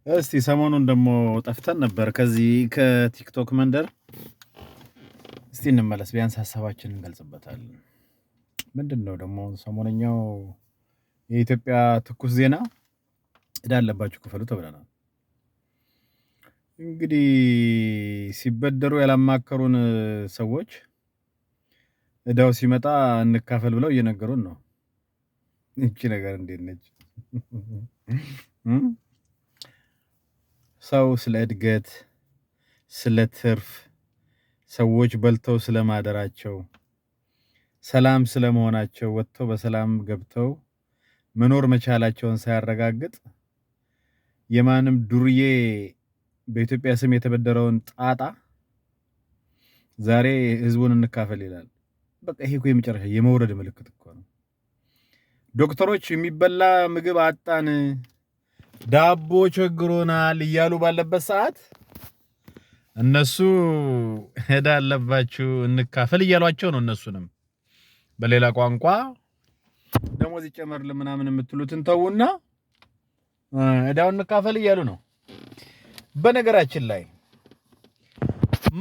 እስቲ ሰሞኑን ደግሞ ጠፍተን ነበር ከዚህ ከቲክቶክ መንደር። እስቲ እንመለስ፣ ቢያንስ ሀሳባችንን እንገልጽበታለን። ምንድን ነው ደግሞ ሰሞነኛው የኢትዮጵያ ትኩስ ዜና? ዕዳ አለባችሁ ክፈሉ ተብለናል። እንግዲህ ሲበደሩ ያላማከሩን ሰዎች ዕዳው ሲመጣ እንካፈል ብለው እየነገሩን ነው። እቺ ነገር እንዴት ነች? ሰው ስለ እድገት፣ ስለ ትርፍ፣ ሰዎች በልተው ስለማደራቸው፣ ሰላም ስለመሆናቸው፣ ወጥተው በሰላም ገብተው መኖር መቻላቸውን ሳያረጋግጥ የማንም ዱርዬ በኢትዮጵያ ስም የተበደረውን ጣጣ ዛሬ ህዝቡን እንካፈል ይላል። በቃ ይሄ እኮ የመጨረሻ የመውረድ ምልክት እኮ ነው። ዶክተሮች የሚበላ ምግብ አጣን፣ ዳቦ ቸግሮናል እያሉ ባለበት ሰዓት እነሱ ዕዳ አለባችሁ እንካፈል እያሏቸው ነው። እነሱንም በሌላ ቋንቋ ደሞዝ ይጨመርልን ምናምን የምትሉትን ተውና ዕዳውን እንካፈል እያሉ ነው። በነገራችን ላይ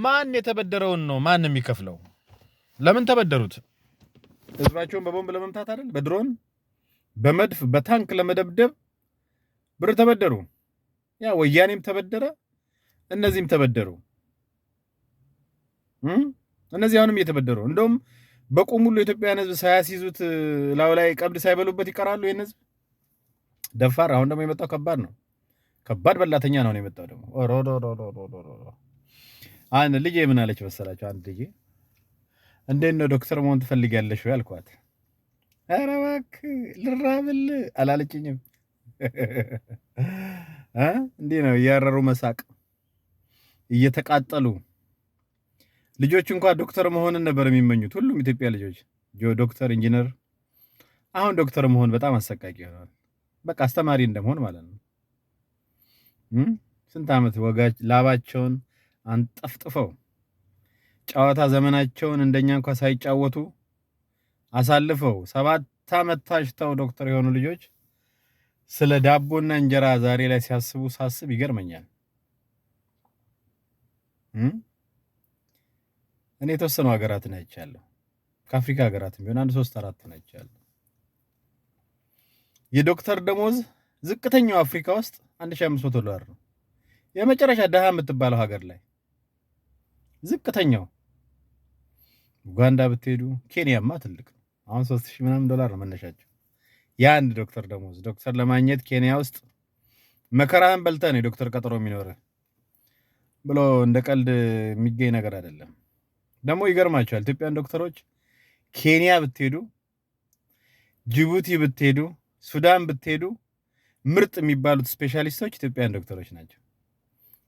ማን የተበደረውን ነው ማን የሚከፍለው? ለምን ተበደሩት? ህዝባቸውን በቦምብ ለመምታት አይደል? በድሮን በመድፍ በታንክ ለመደብደብ ብር ተበደሩ። ያ ወያኔም ተበደረ፣ እነዚህም ተበደሩ። እነዚህ አሁንም እየተበደሩ እንደውም በቁም ሁሉ የኢትዮጵያን ህዝብ ሳያስይዙት ላው ላይ ቀብድ ሳይበሉበት ይቀራሉ። ይሄን ህዝብ ደፋር። አሁን ደግሞ የመጣው ከባድ ነው። ከባድ በላተኛ ነው የመጣው ደግሞ። አንድ ልጄ ምን አለች መሰላችሁ? አንድ ልጄ እንዴት ነው ዶክተር መሆን ትፈልጊያለሽ ወይ አልኳት። ኧረ እባክህ ልራብልህ አላለችኝም። እንዲህ ነው እያረሩ መሳቅ እየተቃጠሉ። ልጆች እንኳን ዶክተር መሆንን ነበር የሚመኙት ሁሉም ኢትዮጵያ ልጆች፣ ዶክተር፣ ኢንጂነር። አሁን ዶክተር መሆን በጣም አሰቃቂ ሆኗል። በቃ አስተማሪ እንደመሆን ማለት ነው። ስንት ዓመት ወጋች ላባቸውን አንጠፍጥፈው ጨዋታ ዘመናቸውን እንደኛ እንኳን ሳይጫወቱ አሳልፈው 7 ዓመት ታሽተው ዶክተር የሆኑ ልጆች ስለ ዳቦና እንጀራ ዛሬ ላይ ሳስብ ይገርመኛል። እኔ የተወሰኑ ሀገራትን አይቻለሁ። ከአፍሪካ ሀገራትም ቢሆን 1 3 4 አይቻለሁ። የዶክተር ደሞዝ ዝቅተኛው አፍሪካ ውስጥ $1500 ነው። የመጨረሻ ደሃ የምትባለው ሀገር ላይ ዝቅተኛው ኡጋንዳ ብትሄዱ፣ ኬንያማ ትልቅ ነው። አሁን $3000 ምናምን ነው መነሻቸው። የአንድ ዶክተር ደሞዝ። ዶክተር ለማግኘት ኬንያ ውስጥ መከራህን በልተህ ነው የዶክተር ቀጠሮ የሚኖርህ ብሎ እንደ ቀልድ የሚገኝ ነገር አይደለም። ደግሞ ይገርማቸዋል ኢትዮጵያን ዶክተሮች ኬንያ ብትሄዱ፣ ጅቡቲ ብትሄዱ፣ ሱዳን ብትሄዱ ምርጥ የሚባሉት ስፔሻሊስቶች ኢትዮጵያን ዶክተሮች ናቸው።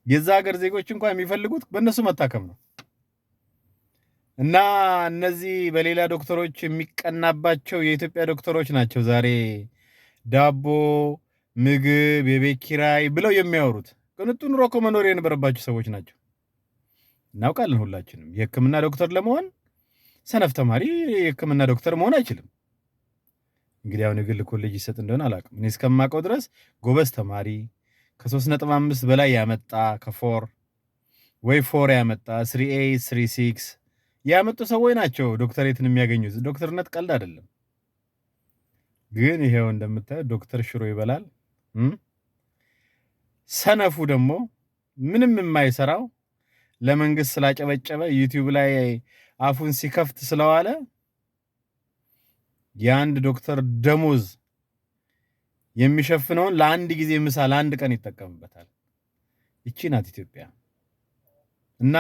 የዛ ሀገር ዜጎች እንኳን የሚፈልጉት በእነሱ መታከም ነው። እና እነዚህ በሌላ ዶክተሮች የሚቀናባቸው የኢትዮጵያ ዶክተሮች ናቸው ዛሬ ዳቦ፣ ምግብ፣ የቤት ኪራይ ብለው የሚያወሩት። ቅንጡ ኑሮ እኮ መኖር የነበረባቸው ሰዎች ናቸው። እናውቃለን ሁላችንም። የሕክምና ዶክተር ለመሆን ሰነፍ ተማሪ የሕክምና ዶክተር መሆን አይችልም። እንግዲህ አሁን የግል ኮሌጅ ይሰጥ እንደሆነ አላውቅም። እኔ እስከማውቀው ድረስ ጎበዝ ተማሪ ከ3.5 በላይ ያመጣ ከ4 ወይ 4 ያመጣ 3.8 3.6 ያመጡ ሰዎች ናቸው ዶክተሬትን የሚያገኙት። ዶክተርነት ቀልድ አይደለም። ግን ይሄው እንደምታየው ዶክተር ሽሮ ይበላል። ሰነፉ ደግሞ ምንም የማይሰራው ለመንግስት ስላጨበጨበ ዩቲዩብ ላይ አፉን ሲከፍት ስለዋለ የአንድ ዶክተር ደሞዝ የሚሸፍነውን ለአንድ ጊዜ ምሳ ለአንድ ቀን ይጠቀምበታል። ይቺ ናት ኢትዮጵያ። እና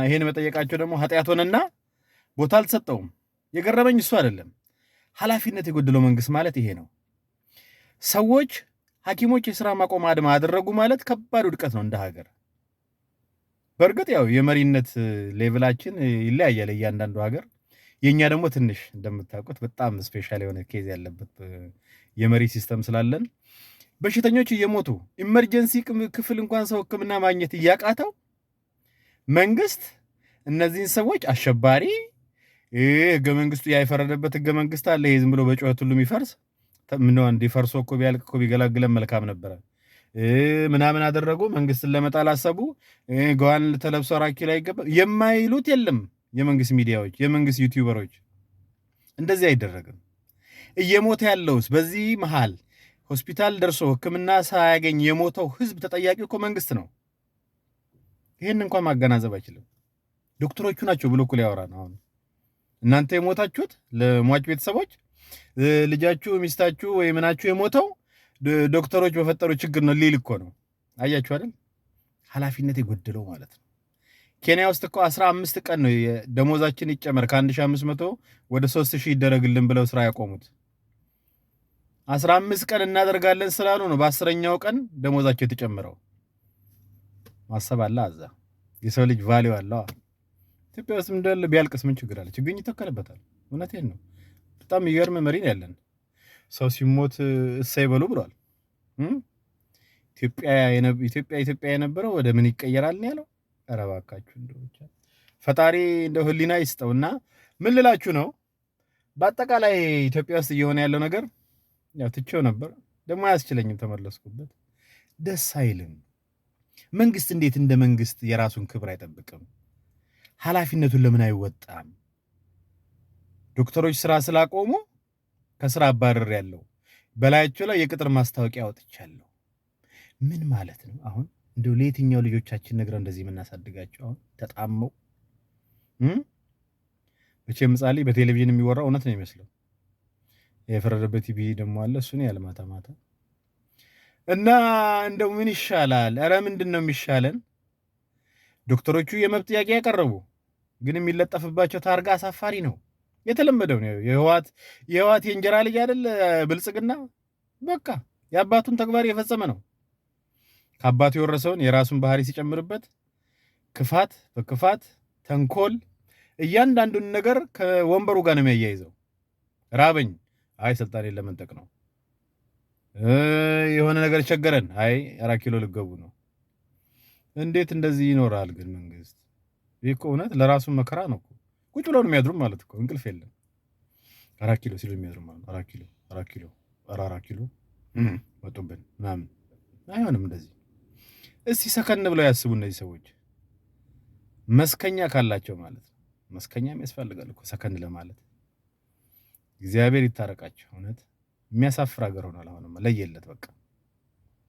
ይሄን መጠየቃቸው ደግሞ ኃጢአት ሆነና ቦታ አልተሰጠውም። የገረመኝ እሱ አይደለም። ኃላፊነት የጎደለው መንግስት ማለት ይሄ ነው። ሰዎች ሐኪሞች የሥራ ማቆም አድማ አደረጉ ማለት ከባድ ውድቀት ነው እንደ ሀገር። በእርግጥ ያው የመሪነት ሌቭላችን ይለያያል እያንዳንዱ ሀገር። የኛ ደግሞ ትንሽ እንደምታውቁት በጣም ስፔሻል የሆነ ኬዝ ያለበት የመሪ ሲስተም ስላለን በሽተኞች እየሞቱ ኢመርጀንሲ ክፍል እንኳን ሰው ሕክምና ማግኘት እያቃተው መንግስት እነዚህን ሰዎች አሸባሪ ህገ መንግስቱ ያይፈረደበት ህገ መንግስት አለ። ይሄ ዝም ብሎ በጩኸት ሁሉ የሚፈርስ ምነው እንዲፈርሶ እኮ ቢያልቅ እኮ ቢገላግለን መልካም ነበረ። ምናምን አደረጉ፣ መንግስትን ለመጣል አሰቡ፣ ገዋን ተለብሶ አራት ኪሎ አይገባም የማይሉት የለም። የመንግስት ሚዲያዎች፣ የመንግስት ዩቲዩበሮች እንደዚህ አይደረግም። እየሞተ ያለውስ በዚህ መሃል ሆስፒታል ደርሶ ሕክምና ሳያገኝ የሞተው ህዝብ ተጠያቂው እኮ መንግስት ነው። ይህን እንኳን ማገናዘብ አይችልም። ዶክተሮቹ ናቸው ብሎ እኮ ሊያወራ ነው። አሁን እናንተ የሞታችሁት ለሟች ቤተሰቦች ልጃችሁ፣ ሚስታችሁ ወይ ምናችሁ የሞተው ዶክተሮች በፈጠሩ ችግር ነው ሊል እኮ ነው። አያችሁ አይደል? ኃላፊነት የጎደለው ማለት ነው። ኬንያ ውስጥ እኮ 15 ቀን ነው ደሞዛችን ይጨመር ከ1500 ወደ 3000 ይደረግልን ብለው ስራ ያቆሙት። 15 ቀን እናደርጋለን ስላሉ ነው በ10ኛው ቀን ደሞዛቸው የተጨመረው። ማሰብ አለ አዛ የሰው ልጅ ቫልዩ አለው። ኢትዮጵያ ውስጥ እንደለ ቢያልቅስ ምን ችግር አለ? ችግኝ ይተከልበታል። እውነቴን ነው። በጣም የሚገርም መሪ ነው ያለን። ሰው ሲሞት እሰይ በሉ ብሏል። ኢትዮጵያ የነበረው ወደ ምን ይቀየራል ነው ያለው። ኧረ እባካችሁ እንደው ፈጣሪ እንደው ህሊና ይስጠውና ምን ልላችሁ ነው። በአጠቃላይ ኢትዮጵያ ውስጥ እየሆነ ያለው ነገር ያው ትቼው ነበር ደግሞ አያስችለኝም፣ ተመለስኩበት። ደስ አይልም። መንግስት እንዴት እንደ መንግስት የራሱን ክብር አይጠብቅም? ኃላፊነቱን ለምን አይወጣም? ዶክተሮች ስራ ስላቆሙ ከስራ አባረር ያለው በላያቸው ላይ የቅጥር ማስታወቂያ አውጥቻለሁ። ምን ማለት ነው? አሁን እንደው ለየትኛው ልጆቻችን ነግረው እንደዚህ የምናሳድጋቸው? አሁን ተጣመው መቼም ምጻሌ በቴሌቪዥን የሚወራው እውነት ነው የሚመስለው። የፈረደበት ቲቪ ደግሞ አለ፣ እሱን ያለ ማታ ማታ እና እንደው ምን ይሻላል? ኧረ ምንድን ነው የሚሻለን? ዶክተሮቹ የመብት ጥያቄ ያቀረቡ ግን የሚለጠፍባቸው ታርጋ አሳፋሪ ነው። የተለመደው ነው። የህዋት የእንጀራ ልጅ አይደል ብልጽግና። በቃ የአባቱን ተግባር የፈጸመ ነው። ከአባቱ የወረሰውን የራሱን ባህሪ ሲጨምርበት ክፋት በክፋት ተንኮል፣ እያንዳንዱን ነገር ከወንበሩ ጋር ነው የሚያያይዘው። ራበኝ፣ አይ ስልጣኔን ለመንጠቅ ነው። የሆነ ነገር ቸገረን፣ አይ 4 ኪሎ ልገቡ ነው። እንዴት እንደዚህ ይኖራል ግን መንግስት? ይህ እኮ እውነት ለራሱ መከራ ነው። ቁጭ ብለው ነው የሚያድሩም ማለት እኮ እንቅልፍ የለም። 4 ኪሎ ሲሉ የሚያድሩ ማለት 4 ኪሎ መጡብን ምናምን አይሆንም እንደዚህ። እስቲ ሰከን ብለው ያስቡ እነዚህ ሰዎች። መስከኛ ካላቸው ማለት ነው። መስከኛም ያስፈልጋል እኮ ሰከን ለማለት። እግዚአብሔር ይታረቃቸው። እውነት የሚያሳፍር ሀገር ሆኗል። አሁንማ ለየለት በቃ።